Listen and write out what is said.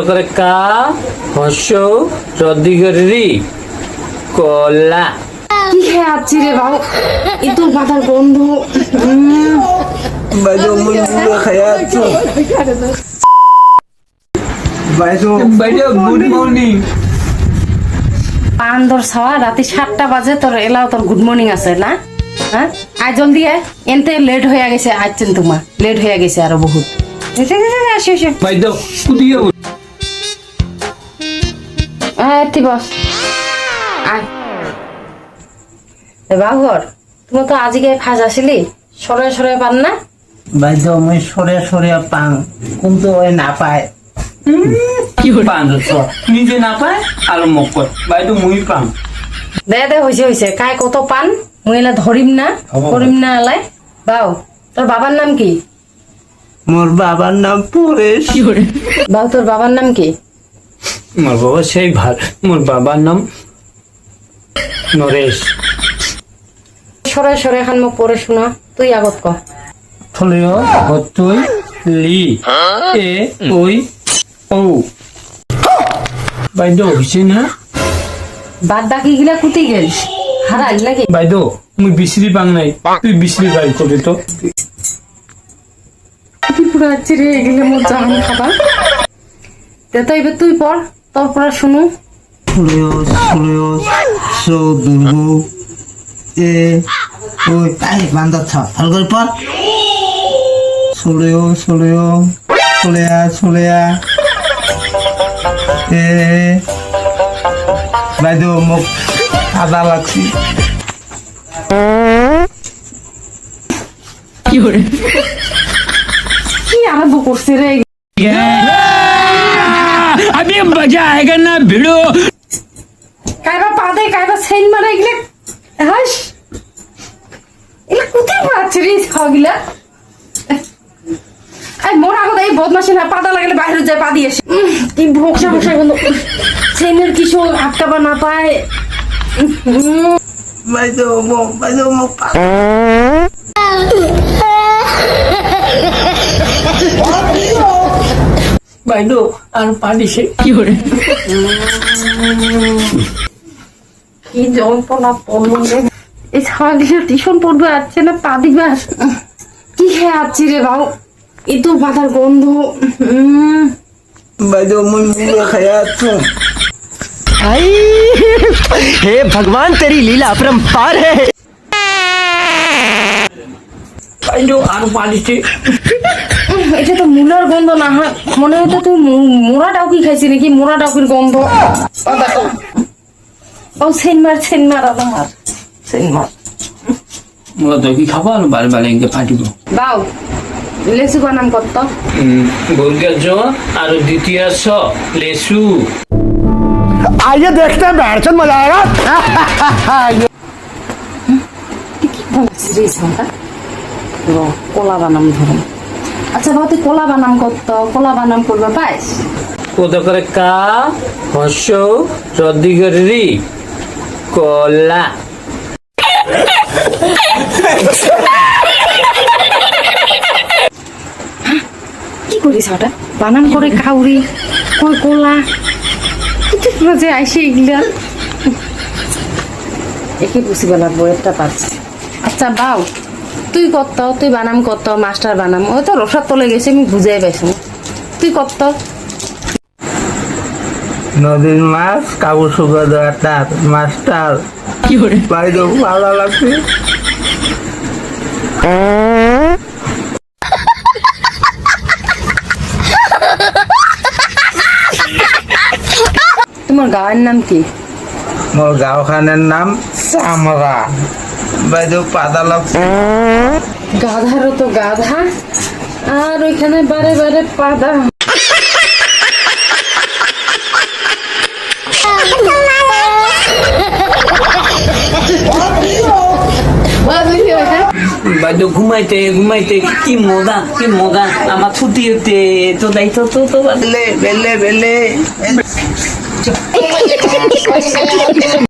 করে কা হর্ষ রদিগরি কলা কি খেয়ে আছি রে বাবু এত মাথার গন্ধ বাইদো মুই মুড়া খায়া আছো বাইদো গুড মর্নিং পান ধর ছাওয়া রাতে 7টা বাজে তোর এলাও তোর গুড মর্নিং আছে না হ্যাঁ আজ জলদি আয় এনতে লেট হয়ে গেছে আজছেন তোমার লেট হয়ে গেছে আরো বহুত আসো আসো বাইদো কুদিও তুই বস আয় বাবুর তুমি তো আজকে ফাঁস আসিলি সরে সরে পান না বাইদো মুই সরে সরে পাং কিন্তু ওই না পায় কি পান নিজে না পায় আর মোক কয় বাইদো মুই পাম দে দে হয়েছে কায় কত পান মুই এলা ধরিম না এলাই বাউ তোর বাবার নাম কি মোর বাবার নাম পরেশ বাউ তোর বাবার নাম কি মোর বাবা সেই ভাল মোর বাবার নাম নরেশ সরে সরে এখন মোক পড়ে শোনা তুই আগত ক ফলিও হতুই লি এ ওই ও বাইদো হইছে না বাদ বাকি গিলা কুতি গেল হারাই লাগে বাইদো মুই বিসরি পাং নাই তুই বিসরি বাই করবি তো তুই পুরো আছে রে এগুলো মোর জাহান খাবা তে তো এবার তুই পড় তোর পড়া শুনু সুরেও সো দুর্গ এ ওই আই বান্দা থা ভালো করে পড় সুরেও সুলেয়া এ বাইদো মুখ আদা লাগছি কি আরম্ভ করছে রে अभी मजा आएगा ना भिड़ो কাইবা পা দে কাইবা সেন মারে এগুলো হাস এগুলো কোথায় পাচ্ছে রে খাওয়া গিলা এই মোর আগত এই বদমাশি না পাতা লাগলে বাইরে যায় পা দিয়ে কি ভোকসা গন্ধ সেনের কিছু আটকাবা না পায় বাইদো মুখ বাইদো আর পারিছে কি যন্ত্রণা পড়লো রে এই ছাগলের টিউশন পড়বে আসছে না পা দিবে কি খেয়ে আছি রে বাবু এই তো মাথার গন্ধ বাইদো মুই মুড়া খায়া আছো हे भगवान तेरी लीला अपरंपार है বাইদো আর পারিছে এটা তো মুলার গন্ধ না হয় মনে হতো তুই মোড়া ডাউকি খাইছি নাকি মোড়া ডাউকির গন্ধ ও সেন মার আদামার সেন মার মোরা তো কি খাবো আর বারে বারে এনকে পাঠিব বাউ লেসু বানাম কত বর্গা জ আর দ্বিতীয় স লেসু आइए देखते हैं बैठ मजा आएगा কি বলছিস রে সাদা কলা বানাম ধরুন আচ্ছা বাবা তুই কলা বানাম কত কলা বানাম করবে পাইস কত করে কা হর্ষ রদিগরি কলা কি করিস ওটা বানান করে কাউরি কই কলা কিছু পুরো যে আইসে এগুলা একে বুঝিবে লাগবো একটা পাচ্ছি আচ্ছা বাউ তুই কত তুই বানাম কত মাস্টার বানাম ওই তো রসার তলে গেছে আমি বুঝাই পাইছি তুই কত নদীর মাছ কাবু সুগা দেওয়াটার মাস্টার বাইদো ভালো লাগছে তোমার গাঁয়ের নাম কি মোর গাঁওখানের নাম চামড়া বাইদো পাতা লাগছে গাধারও তো গাধা আর ওইখানে বারে বারে পাদা বাইদো ঘুমাইতে কি মজা আমার ছুটি হতে তো দায়িত্ব তো বেলে